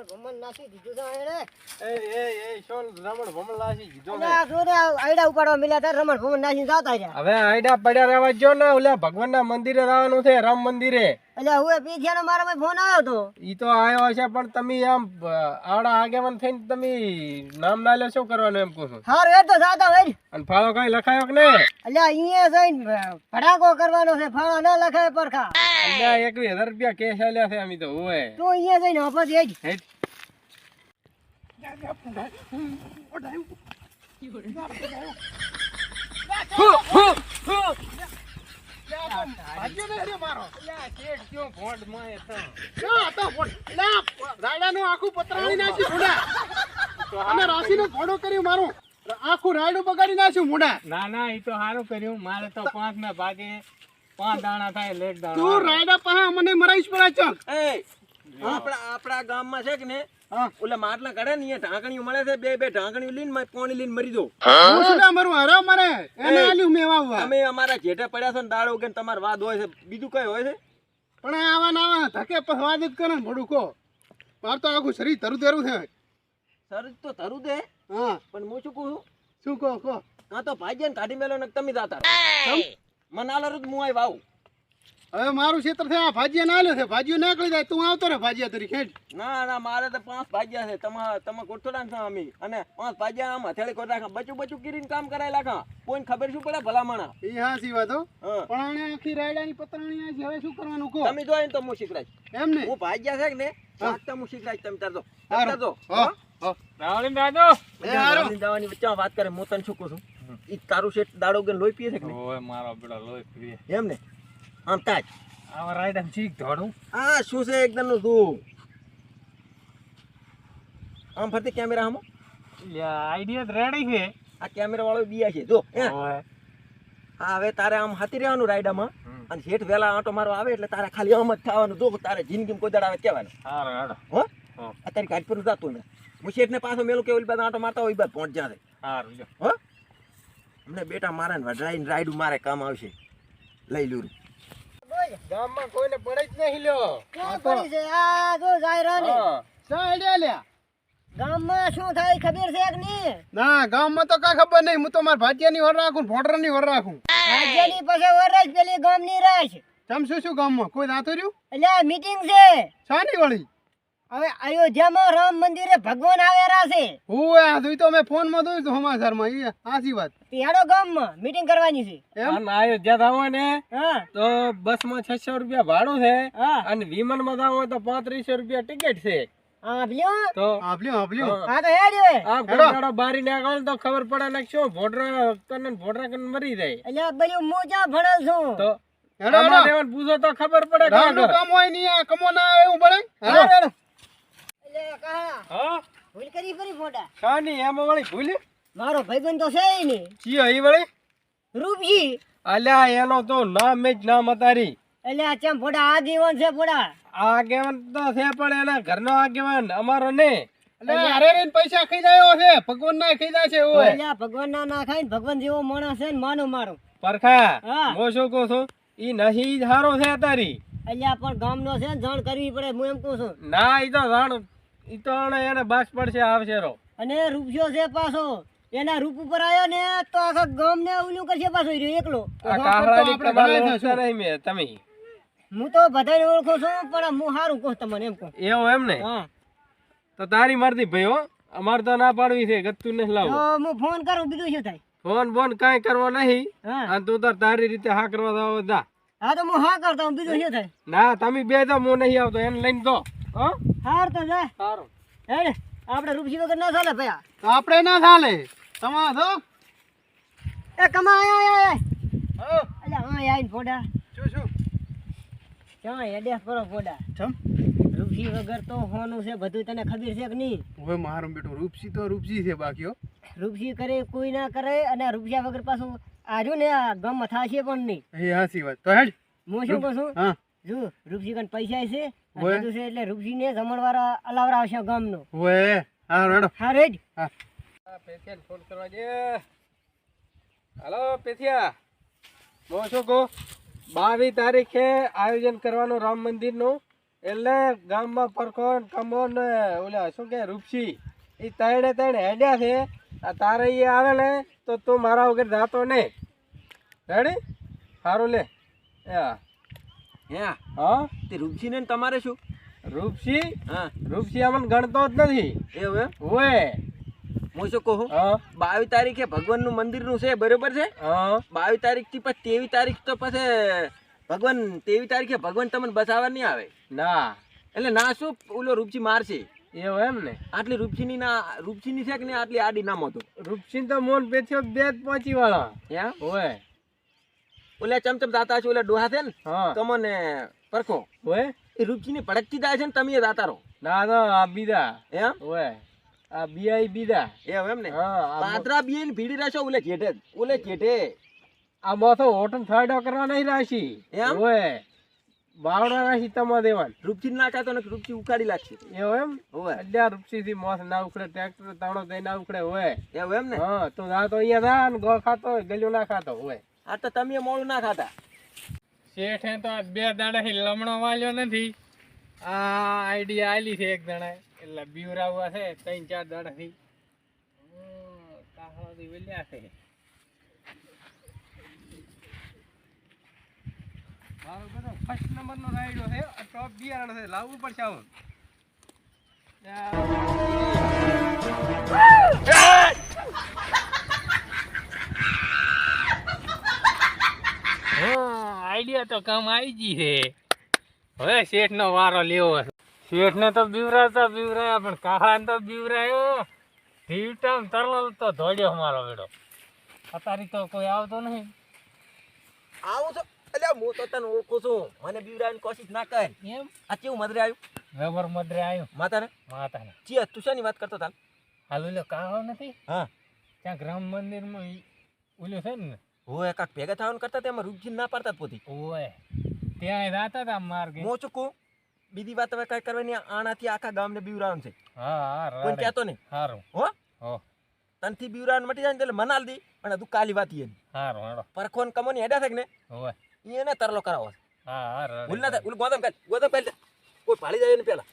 રમણ ભમણ નાસી દીધું છે એને. એ શોન રમણ ભમણ નાસી દીધો ને. આ જો ને આયડા ઉપાડવા મળ્યા તા રમણ ભમણ નાસી જાતા રહ્યા. હવે આયડા પડ્યા રહેવા જો ને ઓલા ભગવાનના મંદિરે જવાનું છે, રામ મંદિરે. એટલે હું પીછાનો મારા માં ફોન આવ્યો તો. ઈ તો આવ્યો છે પણ તમે આમ આવડા આગેવાન થઈને તમે નામ ના લે શું કરવાનું એમ કહું છું. હારું એ તો જાતા હોય. અને ફાળો કઈ લખાયો કે નહીં? એટલે અહીંયા જઈને ભડાકો કરવાનો છે, ફાળો ના લખાય પરખા. એટલે 21,000 રૂપિયા કેશ આલ્યા છે અમે તો હોય. તું અહીંયા જઈને ઓફિસ હેડ. હેટ. ના ના ઈ તો સારું કર્યું. મારે તો 5 ના ભાગે 5 દાણા થાય લેટ દાણા. તું રાયડા પહા મને મરાઈશ પર ચક. આપણા ગામમાં છે કે ને ઓલા માટલા કાઢે ને અહીંયા ઢાંકણીઓ મળે છે, બે ઢાંકણીઓ લઈને પાણી લઈને મરી દો. હું શું ના મરું હરા મારે એને આલ્યું મેવા. તમે અમારા જેઠે પડ્યા છો ને દાડો કે તમાર વાત હોય છે, બીજું કઈ હોય છે? પણ આવા નાવા ધકે પસવાદ જ કરે ને ભડું કો. માર તો આખું શરીર તરું તરું છે. સર તો ધરું દે, હા પણ હું શું કહું, શું કહો કાં તો ભાઈજાને કાઢી મેલો ને તમે જાતા મને આલો હું આવી વાવ. હવે મારું ક્ષેત્ર છે આ ભાજીયા ના આલ્યો છે, ભાજીઓ નાખી જાય તું આવતો રે ભાજીયા તરી ખેડ. ના મારે તો 5 ભાગ્યા છે, તમે કોઠોડા છે અમે, અને 5 ભાગ્યા આમ હથેળી કોટ રાખા બચું કરીને કામ કરાય લાખા. કોઈને ખબર શું પડે ભલામણા. એ હાસી વાત હો. હા પણ આને આખી રાયડાની પતરાણી આ છે, હવે શું કરવાનું કહો. તમે જોઈને તો હું શીખડાઈશ. એમ ને હું ભાગ્યા છે કે ને તો હું શીખડાઈશ. તમે તાર હારું. તો રાવળી દાદો દાવાની વચ્ચે વાત કરે. હું તને શું કહું છું, ઈ તારું શેઠ દાડો ગન લોહી પીએ છે કે નહીં? ઓય મારો બેડો લોહી પીએ. એમ ને આમ તાજ આવા રાયડા ચીક ધોડું. આ શું છે એકદમ નું તું આમ ફરતી કેમેરા આમ આઈડિયા રેડી છે. આ કેમેરા વાળો બીયા છે જો. ઓય હા હવે તારે આમ હાથી રહેવાનું રાયડામાં, અને શેઠ વેલા આંટો મારો આવે એટલે તારે ખાલી આમ જ થવાનું. જો તારે જિંદગીમાં કોઈ દાડ આવે કહેવાનું. હારું હારું. હો અત્યારે ગાડી પર જતું ને હું શેઠને પાછો મેલું કે ઓલી બાદ આંટો મારતા હોય બાદ પહોંચ જાય. હારું જો. હો અમને બેટા મારે ને વઢરાઈને રાયડું મારે કામ આવશે. લઈ લ્યું. ગામમાં કોઈને પડે જ નહીં લ્યો. ક્યાં પડી છે આ જો જાયરા ને. સાઈડે લ્યા. ગામમાં શું થાય ખબર છે કે નહીં? ના ગામમાં તો કઈ ખબર નહીં. હું તો મારા ભાજીયાની વર રાખું, ભોડરાની વર રાખું. રાજ્યની પાસે વરસ પેલી ગામની રાશ. તમ શું ગામમાં કોઈ નાતો રહ્યું? એટલે આ મીટિંગ છે. શાની વળી? હવે અયોધ્યામાં રામ મંદિરે ભગવાન આવેલા છે. હું આ જોઈ તો મેં ફોન માં જોયું સમાચારમાં. એ સાચી વાત. તિહાડો ગામમાં મીટિંગ કરવાની છે. એમ અયોધ્યા જાવ ને હા તો બસમાં 600 રૂપિયા ભાડું છે, હા અને વિમાનમાં જાવ તો 3500 રૂપિયા ટિકિટ છે. હા લ્યો તો આપ્લ્યો હા તો હેડ્યો આ ગોડાડો બારી નાખો તો ખબર પડે ને શું ભોડરા કન મરી જાય. એટલે બધું હું જ્યાં ભણેલ છું. તો હેડો આમાં દેવાન પૂછો તો ખબર પડે. ગામનું કામ હોય નહીં આ કમો ના આવે એવું પડે. હેડો હેડો. એટલે કહા હા ભૂલ કરી ફરી ફોટા. શાની એમાં વળી ભૂલી મારો ભાઈબંધ તો છે ય નહીં. ચિયો ઈ વળી રૂપજી. અલ્યા એનો તો નામ જ નામ અતારી. એટલે આ ચમ ફોટા આ દીવાન છે ફોટા. આગેવાન તો છે પણ એના ઘરનો આગેવાન અમારો ને. એટલે હારે રહીને પૈસા ખાઈ જાય છે, ભગવાન ના ખાઈ જાય છે. એટલે ભગવાન ના ખાય ને ભગવાન જેવો માણસ છે ને માનો મારો પરખા હા. હું શું કહું છું, ઈ નહીં જ હારો છે અતારી. એટલે પણ ગામનો છે ને જાણ કરવી પડે. હું એમ કહું છું. ના ઈ તો જાણ ઈ તો એને બાસ પડશે આવશે રો. અને રૂપિયો છે પાછો. એના રૂપ ઉપર આવ્યો ને તો આખા ગામ ને ઓલું કરશે પાછો ઈ રહ્યો એકલો. આ કાહરાની આપણે તમારે ભણાય ઓળખતા નહીં મેં તમે. હું તો બધાને ઓળખું છું પણ હું સારું કહું તમને એમ કહું. એવું એમ ને? હા તો તારી મરજી ભાઈ હો, અમાર તો ના પાડવી છે, ગતું નથી તો લાવવું. હું ફોન કરું બીજું શું થાય. ફોન બોન કાંઈ કરવો નહીં. હા અને તું તાર તારી રીતે હા કરવા જાવ જા. હા તો હું હા કરતા હું બીજું શું થાય. ના તમે બે તો હું નહીં આવતો, એને લઈને તો હો. હાર તો જાય સારું. હેડ આપણે રૂપસી વગર ના ચાલે ભયા. તો આપણે ના ચાલે. તમારે તો એ કમા આયા હો એટલે હા આઈને ફોડા શું ક્યાં હેડે કરો ફોડા. ચમ રૂપસી વગર તો હોનું છે બધું. તને ખબર છે કે નહીં? હવે મારું બેટું રૂપસી તો રૂપસી છે બાકી. રૂપસી કરે કોઈ ના કરે. અને રૂપિયા વગર પાછું આજુ ને આ ગામમાં થશે પણ નહીં. એ હાસી વાત. તો હેડ હું શું કહું છું, હા જો રૂપસી કન પૈસા છે અને હોય. બધું છે એટલે રૂપસી ને જમણવાળા અલાવરા આવશે ગામનો. ઓએ હા હેડો. હા રેડ. હા પેથિયાને ફોન કરવા દે. હાલો પેથિયા, હું શું કહું, 22 તારીખે આયોજન કરવાનું રામ મંદિરનું, એટલે ગામમાં પરખોન કમોન ને ઓલા શું કે રૂપસી એ ત્રણે હેડ્યા છે. આ તારે એ આવે ને તો તું મારા વગર જાતો નહીં. રેડી સારું લે. હે હા તે રૂપસીને ને તમારે શું? રૂપસી હા રૂપસી અમને ગણતો જ નથી. એવું એમ? ઓય હું શું કહું, હા 22 તારીખે ભગવાનનું મંદિરનું છે, બરોબર છે? હા 22 તારીખથી પછી 23 તારીખ તો પછી ભગવાન 23 તારીખે ભગવાન તમને બચાવવા નહીં આવે. ના એટલે ના શું ઓલો રૂપસી મારશે. એવું એમ ને. આટલી રૂપસીની છે કે નહીં આટલી આડી નામ હતો. રૂપસી તો મોન પેથ્યો બે જ પહોંચી વાળા. એમ? ઓય ઓલા ચમચમ દાતા છે, ઓલા ડોહા છે ને હા તમને પરખો, ઓય એ રૂપસીની ભડકતી જાય છે ને તમે એ દાતા રહો. ના ના આ બીજા એમ? ઓય આ બીઆઈ બીજા. એમ એમ ને? હા આ પાત્રા બી ભીડી રહેશો ઓલે જેઠે આ મોથો હોટલ ફાયદો કરવા નહીં રાશી. એમ? ઓય બાવડા રાશી તમારે દેવાન. રૂપસી નાખાતો ને રૂપસી ઉકાળી લાગશે. એવું એમ હોય અડ્યા રૂપસી થી મોથ ના ઉખડે, ટ્રેક્ટર તાણો થઈ ના ઉખડે. હોય એવું એમ ને? હા તું જા તો અહીંયા જા ને ગો ખાતો હોય ગલ્યું ના ખાતો હોય. આ તો તમે મોડું ના ખાતા. શેઠે તો આ 2 દાડાથી લમણો વાલ્યો નથી. આ આઈડિયા આલી છે એક જણાએ, એટલે બીવરાવવા છે 3-4 દાડાથી. કાહળાથી વેલ્યા છે. મારો બધો ફર્સ્ટ નંબર નો રાયડો છે. આ ટોપ બિયારણ છે, લાવવું પડશે આવું. આઈડિયા તો કામ આવી ગઈ છે. હવે શેઠનો વારો લેવો છે. શેઠને તો બીવરાયા પણ કાહળાને તો બીવરાયો. ઢીવટામ તરલ તો ધોડ્યો મારો બેડો. અત્યારે તો કોઈ આવતો નહીં. આવું છો એટલે હું તો તને ઓળખું છું, મને બીવરાવાની કોશિશ ના કર. એમ આ કેવું મદરે આવ્યું રબર મદરે આવ્યો માતાને? માતાને. ચિયા તું શાની વાત કરતો તાલ? હાલ ઓલો કાહળો નથી હા ત્યાં ગ્રામ મંદિરમાં ઓલું છે ને. હોય કાક ભેગા થવાનું કરતા તેમાં રૂપજી ના પાડતા જ પોતી. ઓય ત્યાં જતા હતા માર્ગે. હું ચૂકું બીજી વાત હવે કઈ કરવાની, આનાથી આખા ગામને બીવરાવાનું છે. હા કોઈ હા કહેતો નહીં સારું. હો. હો તનથી બીવરાવાનું મટી જાય ને એટલે મનાલ દી, પણ તું કાલી વાત ઈ સારું હેડો. પરખોન કમોની હેડા છે ને ઓય એને તરલો કરાવો. હા ભૂલ ના થાય. ઓલું ગોદમ કાઢ કોઈ ભાળી જાય ને પેલા.